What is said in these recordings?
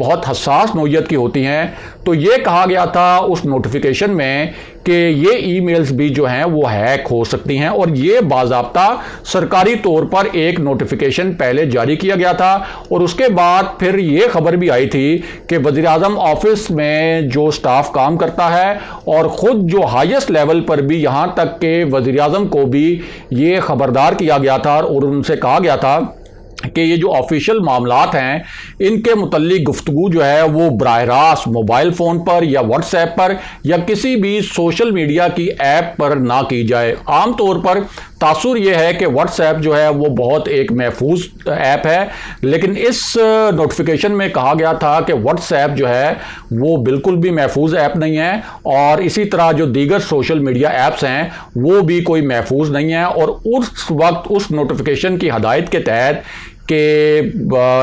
بہت حساس نوعیت کی ہوتی ہیں، تو یہ کہا گیا تھا اس نوٹیفیکیشن میں کہ یہ ای میلز بھی جو ہیں وہ ہیک ہو سکتی ہیں، اور یہ باضابطہ سرکاری طور پر ایک نوٹیفیکیشن پہلے جاری کیا گیا تھا، اور اس کے بعد پھر یہ خبر بھی آئی تھی کہ وزیر اعظم آفس میں جو سٹاف کام کرتا ہے اور خود جو ہائیسٹ لیول پر بھی، یہاں تک کہ وزیر اعظم کو بھی یہ خبردار کیا گیا تھا اور ان سے کہا گیا تھا کہ یہ جو آفیشیل معاملات ہیں ان کے متعلق گفتگو جو ہے وہ براہ راست موبائل فون پر یا واٹس ایپ پر یا کسی بھی سوشل میڈیا کی ایپ پر نہ کی جائے۔ عام طور پر تاثر یہ ہے کہ واٹس ایپ جو ہے وہ بہت ایک محفوظ ایپ ہے، لیکن اس نوٹیفیکیشن میں کہا گیا تھا کہ واٹس ایپ جو ہے وہ بالکل بھی محفوظ ایپ نہیں ہے، اور اسی طرح جو دیگر سوشل میڈیا ایپس ہیں وہ بھی کوئی محفوظ نہیں ہے۔ اور اس وقت اس نوٹیفیکیشن کی ہدایت کے تحت کہ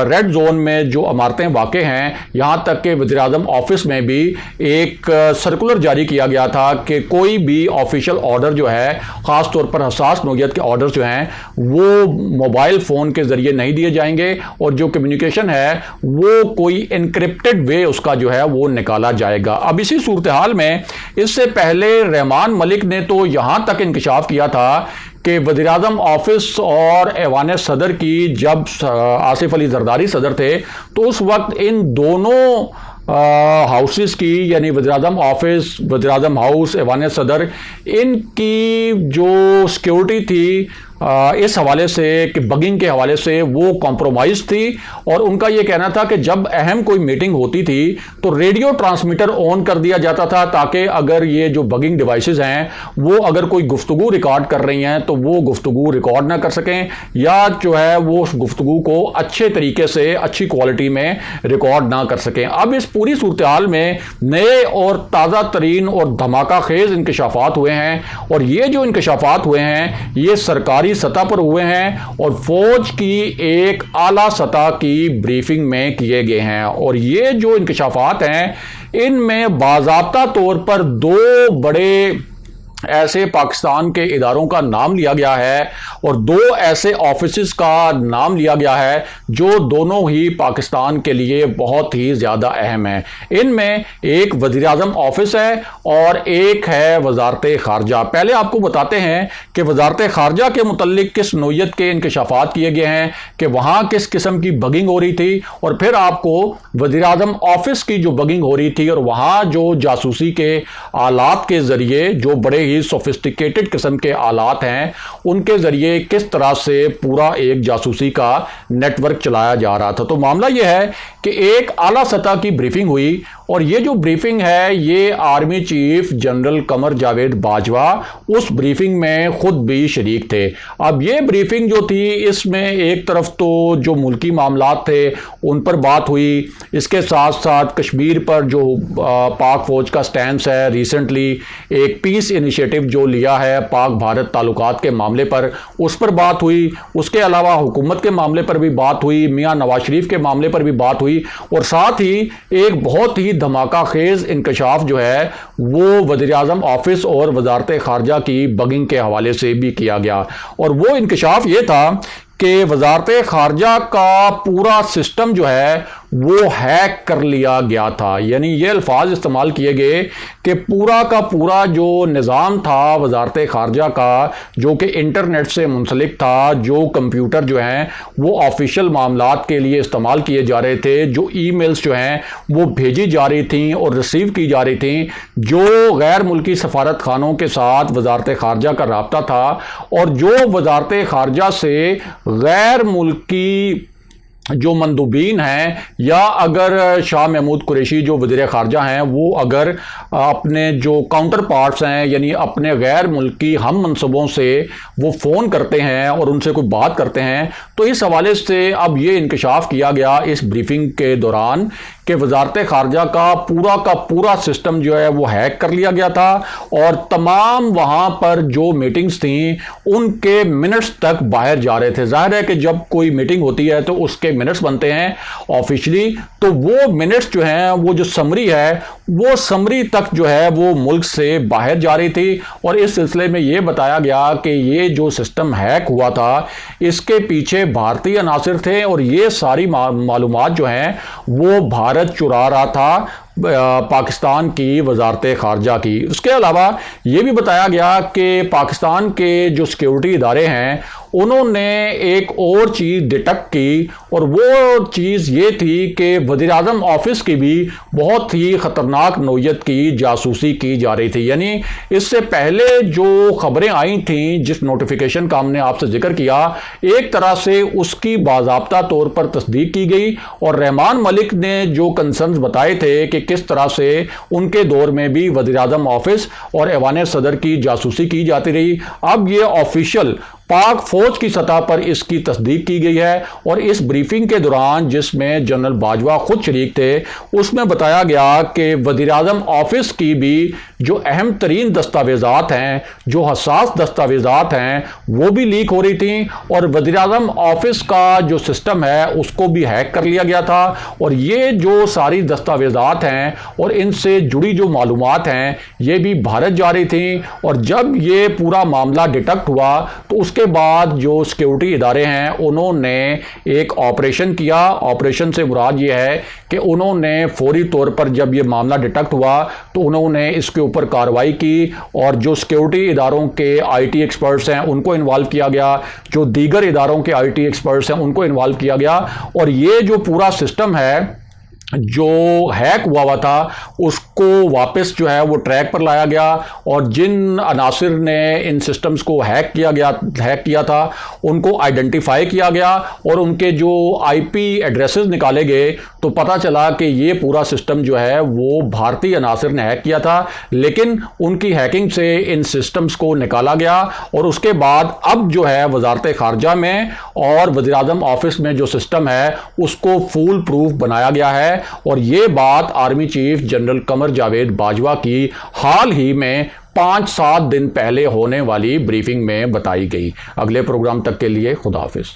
ریڈ زون میں جو عمارتیں واقع ہیں، یہاں تک کہ وزیر اعظم آفس میں بھی ایک سرکولر جاری کیا گیا تھا کہ کوئی بھی آفیشیل آرڈر جو ہے، خاص طور پر حساس نوعیت کے آرڈر جو ہیں، وہ موبائل فون کے ذریعے نہیں دیے جائیں گے، اور جو کمیونیکیشن ہے وہ کوئی انکرپٹڈ وے اس کا جو ہے وہ نکالا جائے گا۔ اب اسی صورتحال میں اس سے پہلے رحمان ملک نے تو یہاں تک انکشاف کیا تھا کہ وزیر اعظم آفس اور ایوان صدر کی، جب آصف علی زرداری صدر تھے تو اس وقت ان دونوں ہاؤسز کی، یعنی وزیر اعظم آفس، وزیر اعظم ہاؤس، ایوان صدر، ان کی جو سیکیورٹی تھی اس حوالے سے کہ بگنگ کے حوالے سے وہ کمپرومائز تھی، اور ان کا یہ کہنا تھا کہ جب اہم کوئی میٹنگ ہوتی تھی تو ریڈیو ٹرانسمیٹر آن کر دیا جاتا تھا تاکہ اگر یہ جو بگنگ ڈیوائسز ہیں وہ اگر کوئی گفتگو ریکارڈ کر رہی ہیں تو وہ گفتگو ریکارڈ نہ کر سکیں، یا جو ہے وہ اس گفتگو کو اچھے طریقے سے اچھی کوالٹی میں ریکارڈ نہ کر سکیں۔ اب اس پوری صورتحال میں نئے اور تازہ ترین اور دھماکہ خیز انکشافات ہوئے ہیں، اور یہ جو انکشافات ہوئے ہیں یہ سرکاری سطح پر ہوئے ہیں اور فوج کی ایک اعلیٰ سطح کی بریفنگ میں کیے گئے ہیں، اور یہ جو انکشافات ہیں ان میں باضابطہ طور پر دو بڑے ایسے پاکستان کے اداروں کا نام لیا گیا ہے اور دو ایسے آفیسز کا نام لیا گیا ہے جو دونوں ہی پاکستان کے لیے بہت ہی زیادہ اہم ہیں۔ ان میں ایک وزیر اعظم آفس ہے اور ایک ہے وزارت خارجہ۔ پہلے آپ کو بتاتے ہیں کہ وزارت خارجہ کے متعلق کس نوعیت کے انکشافات کیے گئے ہیں، کہ وہاں کس قسم کی بگنگ ہو رہی تھی، اور پھر آپ کو وزیر اعظم آفس کی جو بگنگ ہو رہی تھی اور وہاں جو جاسوسی کے آلات کے ذریعے، جو بڑے سوفسٹیکیٹڈ قسم کے آلات ہیں، ان کے ذریعے کس طرح سے پورا ایک جاسوسی کا نیٹ ورک چلایا جا رہا تھا۔ تو معاملہ یہ ہے کہ ایک اعلیٰ سطح کی بریفنگ ہوئی، اور یہ جو بریفنگ ہے یہ army chief general Qamar Javed Bajwa اس بریفنگ میں خود بھی شریک تھے۔ اب یہ بریفنگ جو تھی اس میں ایک طرف تو جو ملکی معاملات تھے ان پر بات ہوئی، اس کے ساتھ ساتھ کشمیر پر جو پاک فوج کا سٹینس ہے، ریسنٹلی ایک پیس انیشیٹو جو لیا ہے پاک بھارت تعلقات کے معاملے پر، اس پر بات ہوئی، اس کے علاوہ حکومت کے معاملے پر بھی بات ہوئی، میاں نواز شریف کے معاملے پر بھی بات ہوئی، اور ساتھ ہی ایک بہت ہی دھماکہ خیز انکشاف جو ہے وہ وزیر اعظم آفس اور وزارت خارجہ کی بگنگ کے حوالے سے بھی کیا گیا، اور وہ انکشاف یہ تھا کہ وزارت خارجہ کا پورا سسٹم جو ہے وہ ہیک کر لیا گیا تھا۔ یعنی یہ الفاظ استعمال کیے گئے کہ پورا کا پورا جو نظام تھا وزارت خارجہ کا، جو کہ انٹرنیٹ سے منسلک تھا، جو کمپیوٹر جو ہیں وہ آفیشیل معاملات کے لیے استعمال کیے جا رہے تھے، جو ای میلز جو ہیں وہ بھیجی جا رہی تھیں اور ریسیو کی جا رہی تھیں، جو غیر ملکی سفارت خانوں کے ساتھ وزارت خارجہ کا رابطہ تھا، اور جو وزارت خارجہ سے غیر ملکی جو مندوبین ہیں، یا اگر شاہ محمود قریشی جو وزیر خارجہ ہیں وہ اگر اپنے جو کاؤنٹر پارٹس ہیں یعنی اپنے غیر ملکی ہم منصبوں سے وہ فون کرتے ہیں اور ان سے کوئی بات کرتے ہیں، تو اس حوالے سے اب یہ انکشاف کیا گیا اس بریفنگ کے دوران کہ وزارت خارجہ کا پورا سسٹم جو ہے وہ ہیک کر لیا گیا تھا، اور تمام وہاں پر جو میٹنگز تھیں ان کے منٹس تک باہر جا رہے تھے۔ ظاہر ہے کہ جب کوئی میٹنگ ہوتی ہے تو اس کے منٹس بنتے ہیں آفیشلی، تو وہ منٹس جو ہیں وہ جو سمری ہے وہ سمری تک جو ہے وہ ملک سے باہر جا رہی تھی، اور اس سلسلے میں یہ بتایا گیا کہ یہ جو سسٹم ہیک ہوا تھا اس کے پیچھے بھارتی عناصر تھے، اور یہ ساری معلومات جو ہیں وہ بھارت چرا رہا تھا پاکستان کی وزارت خارجہ کی۔ اس کے علاوہ یہ بھی بتایا گیا کہ پاکستان کے جو سیکیورٹی ادارے ہیں انہوں نے ایک اور چیز ڈیٹیکٹ کی، اور وہ چیز یہ تھی کہ وزیر اعظم آفس کی بھی بہت ہی خطرناک نوعیت کی جاسوسی کی جا رہی تھی۔ یعنی اس سے پہلے جو خبریں آئی تھیں، جس نوٹیفیکیشن کا ہم نے آپ سے ذکر کیا، ایک طرح سے اس کی باضابطہ طور پر تصدیق کی گئی، اور رحمان ملک نے جو کنسرنز بتائے تھے کہ کس طرح سے ان کے دور میں بھی وزیر اعظم آفس اور ایوان صدر کی جاسوسی کی جاتی رہی، اب یہ آفیشیل پاک فوج کی سطح پر اس کی تصدیق کی گئی ہے۔ اور اس بریفنگ کے دوران جس میں جنرل باجوہ خود شریک تھے، اس میں بتایا گیا کہ وزیر اعظم آفس کی بھی جو اہم ترین دستاویزات ہیں، جو حساس دستاویزات ہیں، وہ بھی لیک ہو رہی تھیں، اور وزیر اعظم آفس کا جو سسٹم ہے اس کو بھی ہیک کر لیا گیا تھا۔ اور یہ جو ساری دستاویزات ہیں اور ان سے جڑی جو معلومات ہیں یہ بھی بھارت جا رہی تھیں، اور جب یہ پورا معاملہ ڈیٹیکٹ ہوا تو اس کے بعد جو سیکیورٹی ادارے ہیں انہوں نے ایک آپریشن کیا۔ آپریشن سے مراد یہ ہے کہ انہوں نے فوری طور پر جب یہ معاملہ ڈیٹیکٹ ہوا تو انہوں نے اس کے اوپر کارروائی کی، اور جو سیکیورٹی اداروں کے آئی ٹی ایکسپرٹس ہیں ان کو انوالو کیا گیا، جو دیگر اداروں کے آئی ٹی ایکسپرٹس ہیں ان کو انوالو کیا گیا، اور یہ جو پورا سسٹم ہے جو ہیک ہوا تھا اس کو واپس جو ہے وہ ٹریک پر لایا گیا، اور جن عناصر نے ان سسٹمز کو ہیک کیا تھا ان کو آئیڈینٹیفائی کیا گیا، اور ان کے جو آئی پی ایڈریسز نکالے گئے تو پتہ چلا کہ یہ پورا سسٹم جو ہے وہ بھارتی عناصر نے ہیک کیا تھا، لیکن ان کی ہیکنگ سے ان سسٹمز کو نکالا گیا، اور اس کے بعد اب جو ہے وزارت خارجہ میں اور وزیر اعظم آفس میں جو سسٹم ہے اس کو فول پروف بنایا گیا ہے۔ اور یہ بات army chief general Qamar Javed Bajwa کی حال ہی میں 5-7 دن پہلے ہونے والی بریفنگ میں بتائی گئی۔ اگلے پروگرام تک کے لیے خدا حافظ۔